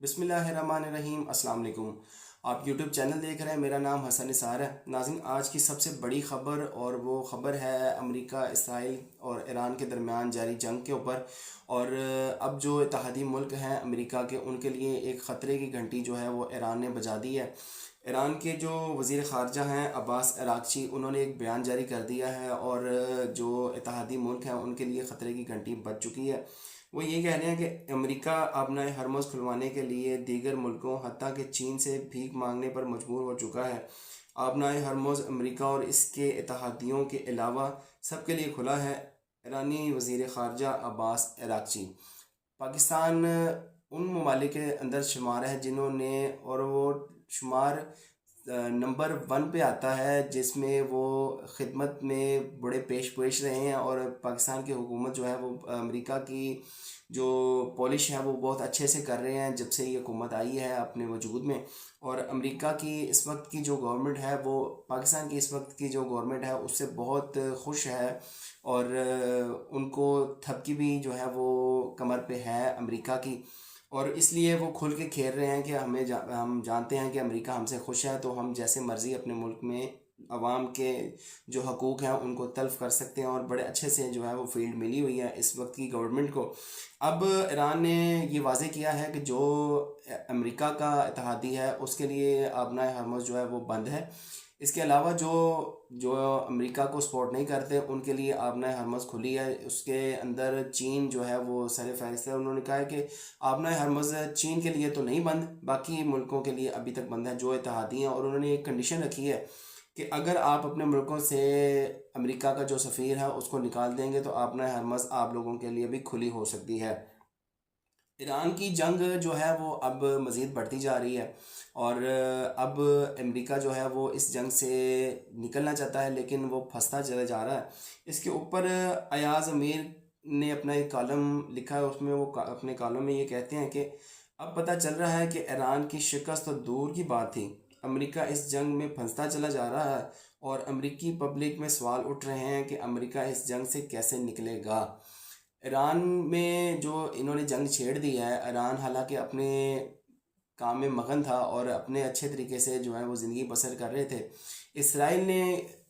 بسم اللہ الرحمن الرحیم۔ السلام علیکم۔ آپ یوٹیوب چینل دیکھ رہے ہیں، میرا نام حسن نثار ہے۔ ناظرین، آج کی سب سے بڑی خبر اور وہ خبر ہے امریکہ، اسرائیل اور ایران کے درمیان جاری جنگ کے اوپر۔ اور اب جو اتحادی ملک ہیں امریکہ کے، ان کے لیے ایک خطرے کی گھنٹی جو ہے وہ ایران نے بجا دی ہے۔ ایران کے جو وزیر خارجہ ہیں عباس عراقچی، انہوں نے ایک بیان جاری کر دیا ہے اور جو اتحادی ملک ہیں ان کے لیے خطرے کی گھنٹی بج چکی ہے۔ وہ یہ کہہ رہے ہیں کہ امریکہ آبنائے ہرمز کھلوانے کے لیے دیگر ملکوں حتیٰ کہ چین سے بھیک مانگنے پر مجبور ہو چکا ہے۔ آبنائے ہرمز امریکہ اور اس کے اتحادیوں کے علاوہ سب کے لیے کھلا ہے، ایرانی وزیر خارجہ عباس عراقچی۔ پاکستان ان ممالک کے اندر شمار ہے جنہوں نے، اور وہ شمار نمبر 1 پہ آتا ہے، جس میں وہ خدمت میں بڑے پیش رہے ہیں، اور پاکستان کی حکومت جو ہے وہ امریکہ کی جو پالش ہے وہ بہت اچھے سے کر رہے ہیں جب سے یہ حکومت آئی ہے اپنے وجود میں۔ اور امریکہ کی اس وقت کی جو گورنمنٹ ہے وہ پاکستان کی اس وقت کی جو گورنمنٹ ہے اس سے بہت خوش ہے، اور ان کو تھپکی بھی جو ہے وہ کمر پہ ہے امریکہ کی، اور اس لیے وہ کھل کے کھیل رہے ہیں کہ ہم جانتے ہیں کہ امریکہ ہم سے خوش ہے تو ہم جیسے مرضی اپنے ملک میں عوام کے جو حقوق ہیں ان کو تلف کر سکتے ہیں، اور بڑے اچھے سے جو ہے وہ فیلڈ ملی ہوئی ہے اس وقت کی گورنمنٹ کو۔ اب ایران نے یہ واضح کیا ہے کہ جو امریکہ کا اتحادی ہے اس کے لیے آبنائے ہرمز جو ہے وہ بند ہے۔ اس کے علاوہ جو امریکہ کو سپورٹ نہیں کرتے ان کے لیے آبنائے ہرمز کھلی ہے۔ اس کے اندر چین جو ہے وہ سر فہرست ہے۔ انہوں نے کہا ہے کہ آبنائے ہرمز چین کے لیے تو نہیں بند، باقی ملکوں کے لیے ابھی تک بند ہے جو اتحادی ہیں، اور انہوں نے ایک کنڈیشن رکھی ہے کہ اگر آپ اپنے ملکوں سے امریکہ کا جو سفیر ہے اس کو نکال دیں گے تو آبنائے ہرمز آپ لوگوں کے لیے بھی کھلی ہو سکتی ہے۔ ایران کی جنگ جو ہے وہ اب مزید بڑھتی جا رہی ہے، اور اب امریکہ جو ہے وہ اس جنگ سے نکلنا چاہتا ہے لیکن وہ پھنستا چلا جا رہا ہے۔ اس کے اوپر ایاز امیر نے اپنا ایک کالم لکھا ہے، اس میں وہ اپنے کالم میں یہ کہتے ہیں کہ اب پتہ چل رہا ہے کہ ایران کی شکست تو دور کی بات تھی، امریکہ اس جنگ میں پھنستا چلا جا رہا ہے، اور امریکی پبلک میں سوال اٹھ رہے ہیں کہ امریکہ اس جنگ سے کیسے نکلے گا۔ ایران میں جو انہوں نے جنگ چھیڑ دی ہے، ایران حالانکہ اپنے کام میں مگن تھا اور اپنے اچھے طریقے سے جو ہے وہ زندگی بسر کر رہے تھے، اسرائیل نے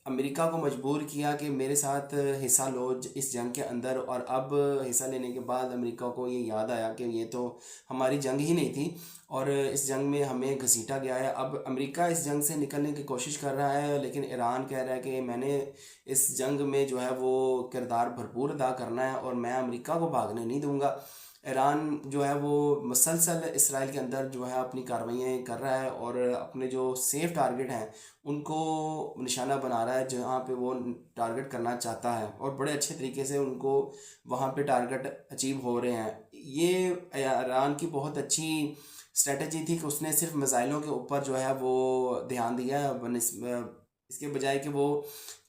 امریکہ کو مجبور کیا کہ میرے ساتھ حصہ لو اس جنگ کے اندر، اور اب حصہ لینے کے بعد امریکہ کو یہ یاد آیا کہ یہ تو ہماری جنگ ہی نہیں تھی اور اس جنگ میں ہمیں گھسیٹا گیا ہے۔ اب امریکہ اس جنگ سے نکلنے کی کوشش کر رہا ہے، لیکن ایران کہہ رہا ہے کہ میں نے اس جنگ میں جو ہے وہ کردار بھرپور ادا کرنا ہے اور میں امریکہ کو بھاگنے نہیں دوں گا۔ ایران جو ہے وہ مسلسل اسرائیل کے اندر جو ہے اپنی کارروائیاں کر رہا ہے، اور اپنے جو سیف ٹارگٹ ہیں ان کو نشانہ بنا رہا ہے جہاں پہ وہ ٹارگٹ کرنا چاہتا ہے، اور بڑے اچھے طریقے سے ان کو وہاں پہ ٹارگٹ اچیو ہو رہے ہیں۔ یہ ایران کی بہت اچھی اسٹریٹجی تھی کہ اس نے صرف میزائلوں کے اوپر جو ہے وہ دھیان دیا ہے، اس کے بجائے کہ وہ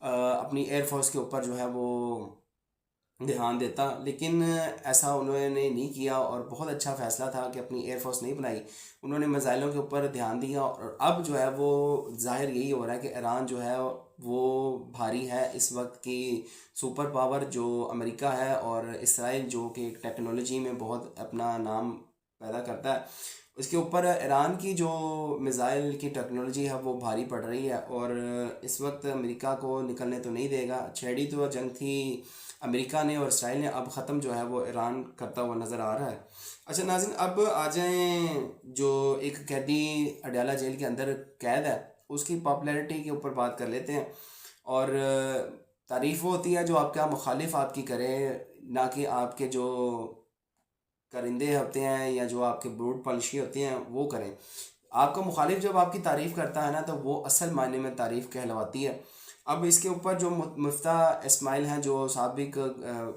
اپنی ایئر فورس کے اوپر جو ہے وہ دھیان دیتا، لیکن ایسا انہوں نے نہیں کیا، اور بہت اچھا فیصلہ تھا کہ اپنی ایئر فورس نہیں بنائی، انہوں نے میزائلوں کے اوپر دھیان دیا، اور اب جو ہے وہ ظاہر یہی ہو رہا ہے کہ ایران جو ہے وہ بھاری ہے اس وقت کی سپر پاور جو امریکہ ہے، اور اسرائیل جو کہ ٹیکنالوجی میں بہت اپنا نام پیدا کرتا ہے، اس کے اوپر ایران کی جو میزائل کی ٹیکنالوجی ہے وہ بھاری پڑ رہی ہے، اور اس وقت امریکہ کو نکلنے تو نہیں دے گا۔ چھیڑی تو جنگ تھی امریکہ نے اور اسرائیل نے، اب ختم جو ہے وہ ایران کرتا ہوا نظر آ رہا ہے۔ اچھا ناظرین، اب آ جائیں جو ایک قیدی اڈیالہ جیل کے اندر قید ہے اس کی پاپولیرٹی کے اوپر بات کر لیتے ہیں۔ اور تعریف وہ ہوتی ہے جو آپ کا مخالف آپ کی کرے، نہ کہ آپ کے جو کرندے ہوتے ہیں یا جو آپ کے بروٹ پالشی ہوتے ہیں وہ کریں۔ آپ کا مخالف جب آپ کی تعریف کرتا ہے نا تو وہ اصل معنی میں تعریف کہلواتی ہے۔ اب اس کے اوپر جو مفتیٰ اسماعیل ہیں، جو سابق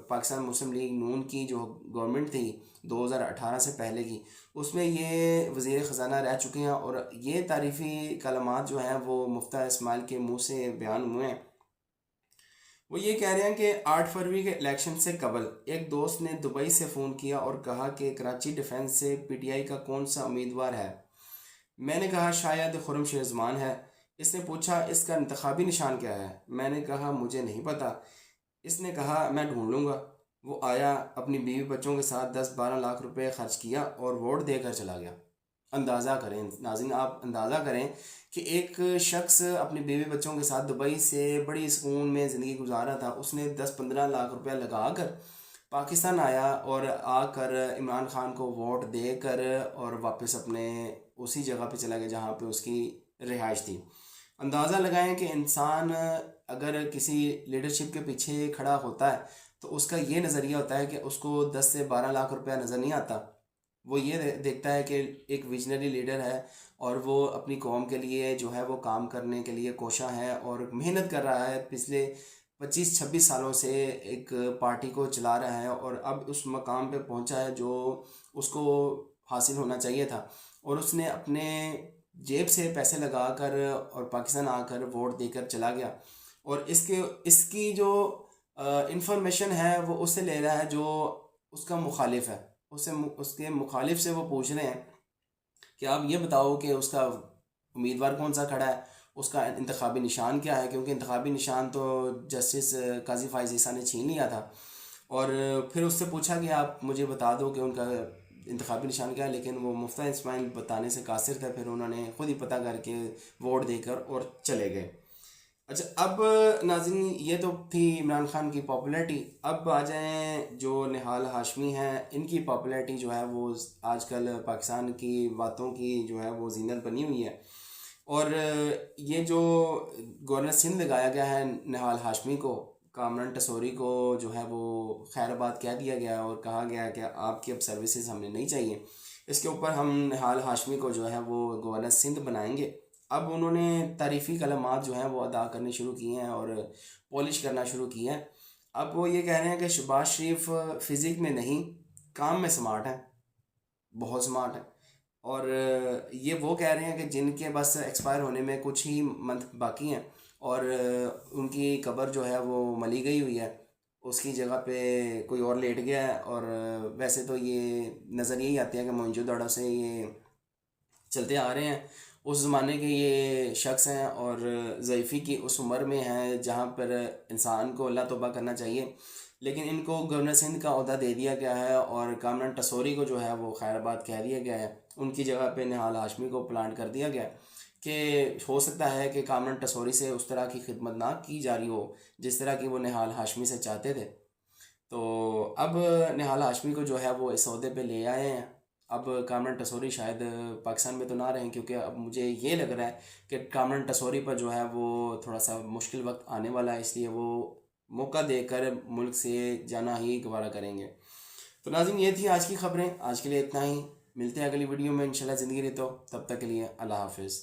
پاکستان مسلم لیگ نون کی جو گورنمنٹ تھی 2018 سے پہلے کی، اس میں یہ وزیر خزانہ رہ چکے ہیں، اور یہ تعریفی کلمات جو ہیں وہ مفتیٰ اسماعیل کے منہ سے بیان ہوئے ہیں۔ وہ یہ کہہ رہے ہیں کہ 8 فروری کے الیکشن سے قبل ایک دوست نے دبئی سے فون کیا اور کہا کہ کراچی ڈیفنس سے پی ٹی آئی کا کون سا امیدوار ہے۔ میں نے کہا شاید خرم شیر زمان ہے۔ اس نے پوچھا اس کا انتخابی نشان کیا ہے؟ میں نے کہا مجھے نہیں پتا۔ اس نے کہا میں ڈھونڈ لوں گا۔ وہ آیا، اپنی بیوی بچوں کے ساتھ 10-12 لاکھ روپے خرچ کیا اور ووٹ دے کر چلا گیا۔ اندازہ کریں ناظرین، آپ اندازہ کریں کہ ایک شخص اپنی بیوی بچوں کے ساتھ دبئی سے بڑی سکون میں زندگی گزارا تھا، اس نے 10-15 لاکھ روپیہ لگا کر پاکستان آیا اور آ کر عمران خان کو ووٹ دے کر اور واپس اپنے اسی جگہ پہ چلا گیا جہاں پہ اس کی رہائش تھی۔ اندازہ لگائیں کہ انسان اگر کسی لیڈرشپ کے پیچھے کھڑا ہوتا ہے تو اس کا یہ نظریہ ہوتا ہے کہ اس کو 10 سے 12 لاکھ روپیہ نظر نہیں آتا، وہ یہ دیکھتا ہے کہ ایک ویژنری لیڈر ہے اور وہ اپنی قوم کے لیے جو ہے وہ کام کرنے کے لیے کوشاں ہے اور محنت کر رہا ہے، پچھلے 25-26 سالوں سے ایک پارٹی کو چلا رہا ہے اور اب اس مقام پہ پہنچا ہے جو اس کو حاصل ہونا چاہیے تھا، اور اس نے اپنے جیب سے پیسے لگا کر اور پاکستان آ کر ووٹ دے کر چلا گیا، اور اس کی جو انفارمیشن ہے وہ اس سے لے رہا ہے جو اس کا مخالف ہے، اس کے مخالف سے وہ پوچھ رہے ہیں کہ آپ یہ بتاؤ کہ اس کا امیدوار کون سا کھڑا ہے، اس کا انتخابی نشان کیا ہے، کیونکہ انتخابی نشان تو جسٹس قاضی فائز عیسیٰ نے چھین لیا تھا، اور پھر اس سے پوچھا کہ آپ مجھے بتا دو کہ ان کا انتخابی نشان کیا ہے، لیکن وہ مفتہ اسماعیل بتانے سے قاصر تھا، پھر انہوں نے خود ہی پتہ کر کے ووٹ دے کر اور چلے گئے۔ اچھا، اب ناظرین یہ تو تھی عمران خان کی پاپولیرٹی، اب آ جائیں جو نہال ہاشمی ہیں، ان کی پاپولیرٹی جو ہے وہ آج کل پاکستان کی باتوں کی جو ہے وہ زینت بنی ہوئی ہے، اور یہ جو گورنر سندھ لگایا گیا ہے نہال ہاشمی کو، کامران ٹسوری کو جو ہے وہ خیر آباد کہہ دیا گیا اور کہا گیا کہ آپ کی اب سروسز ہمیں نہیں چاہیے، اس کے اوپر ہم نہال ہاشمی کو جو ہے وہ گورنر سندھ بنائیں گے۔ اب انہوں نے تعریفی کلمات جو ہیں وہ ادا کرنے شروع کیے ہیں اور پالش کرنا شروع کی ہیں۔ اب وہ یہ کہہ رہے ہیں کہ شہباز شریف فزک میں نہیں، کام میں سمارٹ ہیں، بہت سمارٹ ہیں، اور یہ وہ کہہ رہے ہیں کہ جن کے بس ایکسپائر ہونے میں کچھ ہی منتھ باقی ہیں اور ان کی قبر جو ہے وہ ملی گئی ہوئی ہے، اس کی جگہ پہ کوئی اور لیٹ گیا ہے، اور ویسے تو یہ نظر یہی آتی ہے کہ موئنجو دڑو سے یہ چلتے آ رہے ہیں، اس زمانے کے یہ شخص ہیں اور ضعیفی کی اس عمر میں ہیں جہاں پر انسان کو اللہ توبہ کرنا چاہیے، لیکن ان کو گورنر سندھ کا عہدہ دے دیا گیا ہے اور کامران ٹسوری کو جو ہے وہ خیر آباد کہہ دیا گیا ہے، ان کی جگہ پہ نہال ہاشمی کو پلانٹ کر دیا گیا ہے کہ ہو سکتا ہے کہ کامران ٹسوری سے اس طرح کی خدمت نہ کی جا رہی ہو جس طرح کی وہ نہال ہاشمی سے چاہتے تھے، تو اب نہال ہاشمی کو جو ہے وہ اس عہدے پہ لے آئے ہیں۔ اب کامران ٹسوری شاید پاکستان میں تو نہ رہیں، کیونکہ اب مجھے یہ لگ رہا ہے کہ کامران ٹسوری پر جو ہے وہ تھوڑا سا مشکل وقت آنے والا ہے، اس لیے وہ موقع دے کر ملک سے جانا ہی گوارا کریں گے۔ تو ناظرین یہ تھی آج کی خبریں، آج کے لیے اتنا ہی، ملتے ہیں اگلی ویڈیو میں انشاءاللہ زندگی رہے تو، تب تک کے لیے اللہ حافظ۔